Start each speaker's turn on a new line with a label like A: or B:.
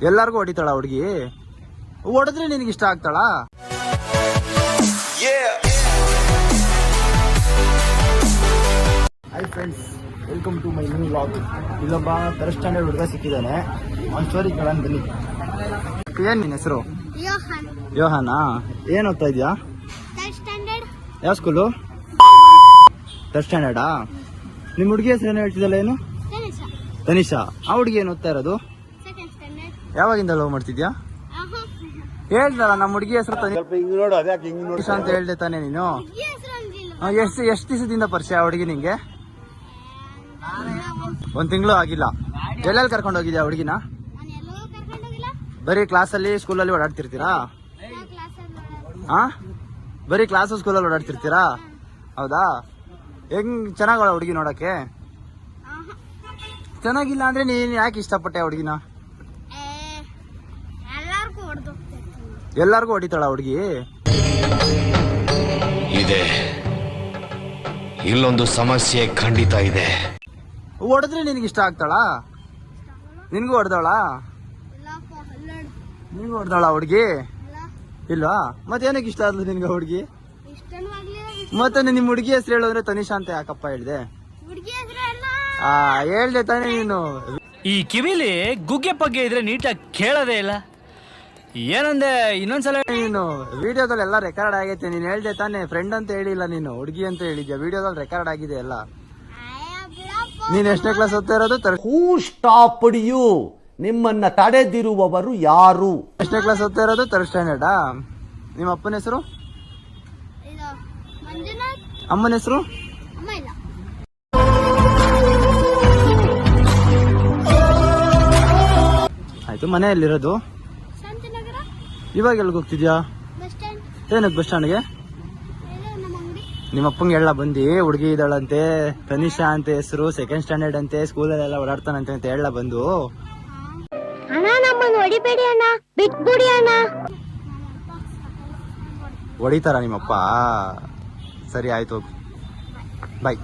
A: ಎಲ್ಲಾರ್ಗು ಹೊಡಿತಾಳ ಹುಡುಗಿ? ಹೊಡೆದ್ರೆ ನಿನಗೆ ಇಷ್ಟ ಆಗ್ತಾಳ? Hi friends, welcome to my new vlog. ಇಲ್ಲೊಬ್ಬ ಥರ್ಡ್ ಸ್ಟ್ಯಾಂಡರ್ಡ್ ಹುಡುಗ ಸಿಕ್ಕಿದ್ದಾನೆ. ಅವ್ನ ಸ್ಟೋರಿ ಕೇಳೋಣ ಬನ್ನಿ. ಏನ್ ನಿನ್ನ ಹೆಸರು? ಯೋಹಾನಾ? ಏನ್ ಓದ್ತಾ ಇದೀಯಾ? ಯಾವ ಸ್ಕೂಲು? ಥರ್ಡ್ ಸ್ಟ್ಯಾಂಡರ್ಡಾ? ನಿಮ್ ಹುಡುಗಿ ಹೆಸರು ಏನೋ ಹೇಳ್ತಿದ್ದಲ್ಲ, ಏನು? ತನಿಷಾ. ಆ ಹುಡುಗಿ ಏನ್ ಓದ್ತಾ ಇರೋದು? ಯಾವಾಗಿಂದ ಲವ್ ಮಾಡ್ತಿದ್ಯಾ? ಹೇಳ್ದಲ್ಲ ನಮ್ಮ ಹುಡುಗಿ ಹೆಸರು ತನಿಷಾ ಅಂತ ಹೇಳ್ದೆ ತಾನೆ ನೀನು? ಎಷ್ಟು ದಿವಸದಿಂದ ಪರಿಚಯ ಆ ಹುಡುಗಿ ನಿಂಗೆ? 1 ತಿಂಗಳು ಆಗಿಲ್ಲ. ಎಲ್ಲೆಲ್ಲಿ ಕರ್ಕೊಂಡು ಹೋಗಿದ್ಯಾ ಹುಡುಗಿನ? ಬರೀ ಕ್ಲಾಸಲ್ಲಿ ಸ್ಕೂಲಲ್ಲಿ ಓಡಾಡ್ತಿರ್ತೀರಾ? ಬರೀ ಕ್ಲಾಸು ಸ್ಕೂಲಲ್ಲಿ ಓಡಾಡ್ತಿರ್ತೀರಾ? ಹೌದಾ? ಹೆಂಗ್ ಚೆನ್ನಾಗಲ್ಲ ಹುಡುಗಿ ನೋಡಕ್ಕೆ? ಚೆನ್ನಾಗಿಲ್ಲ ಅಂದ್ರೆ ನೀನ್ ಯಾಕೆ ಇಷ್ಟಪಟ್ಟೆ ಹುಡುಗಿನ? ಎಲ್ಲಾರ್ಗು ಹೊಡಿತಾಳ ಹುಡುಗಿ?
B: ಇದೆ, ಇಲ್ಲೊಂದು ಸಮಸ್ಯೆ ಖಂಡಿತ ಇದೆ.
A: ಹೊಡೆದ್ರೆ ನಿನಗೆ ಇಷ್ಟ ಆಗ್ತಾಳ? ನಿನ್ಗೂ ಹೊಡೆದವಳ? ನಿನ್ಗೂ ಹೊಡೆದವಳ ಹುಡುಗಿ? ಇಲ್ವಾ? ಮತ್ತೆ ಏನಕ್ಕೆ ಇಷ್ಟ ಆದ್ಲು ನಿನ್ಗೆ ಹುಡುಗಿ? ಮತ್ತೆ ನಿಮ್ ಹುಡುಗಿ ಹೆಸರು ಹೇಳೋದ್ರೆ ತನಿಷಾ ಅಂತ ಯಾಕಪ್ಪ ಹೇಳ್ದೆ? ಹೇಳ್ದೆ ತಾನೇ ನೀನು.
C: ಈ ಕಿವಿಲಿ ಗುಗ್ಗೆ ಪಗ್ಗೆ ಇದ್ರೆ ನೀಟಾಗಿ ಕೇಳೋದೇ ಇಲ್ಲ. ಏನಂದೆ ಇನ್ನೊಂದ್ಸಲ?
A: ನೀನು ವಿಡಿಯೋದಲ್ಲಿ ಎಲ್ಲ ರೆಕಾರ್ಡ್ ಆಗೈತೆ. ನೀನ್ ಹೇಳ್ದೆ ತಾನೆ ಫ್ರೆಂಡ್ ಅಂತ ಹೇಳಿಲ್ಲ, ನೀನು ಹುಡುಗಿ ಅಂತ ಹೇಳಿದ್ಯಾ. ವಿಡಿಯೋದಲ್ಲಿ ರೆಕಾರ್ಡ್ ಆಗಿದೆ ಎಲ್ಲ. ನೀನ್ ಎಷ್ಟನೇ ಕ್ಲಾಸ್ ಓದ್ತಾ ಇರೋದು?
D: ಹೂ ಸ್ಟಾಪ್ಡ್ ಯು? ನಿಮ್ಮನ್ನ ತಡೆದಿರುವವರು ಯಾರು?
A: ಎಷ್ಟನೇ ಕ್ಲಾಸ್ ಓದ್ತಾ ಇರೋದು? ಥರ್ಡ್ ಸ್ಟ್ಯಾಂಡರ್ಡಾ? ನಿಮ್ಮ ಅಪ್ಪನ ಹೆಸರು? ಅಮ್ಮನ ಹೆಸರು? ಆಯ್ತು. ಮನೆಯಲ್ಲಿರೋದು? ಇವಾಗ ಎಲ್ಗ ಹೋಗ್ತಿದ್ಯಾ? ಏನಕ್ಕೆ ಬಸ್ ಸ್ಟ್ಯಾಂಡ್ಗೆ? ನಿಮ್ಮ ಅಪ್ಪಂಗೆ ಎಲ್ಲ ಬಂದಿ ಹುಡುಗಿ ಇದ್ದಾಳಂತೆ, ತನಿಷಾ ಅಂತ ಹೆಸರು, 2nd ಸ್ಟ್ಯಾಂಡರ್ಡ್ ಅಂತೆ, ಸ್ಕೂಲಲ್ಲೆಲ್ಲ ಓಡಾಡ್ತಾನಂತೆ ಅಂತ ಹೇಳ ಬಂದು. ಹೊಡಿತಾರ ನಿಮ್ಮಪ್ಪ? ಸರಿ ಆಯ್ತು, ಬಾಯ್.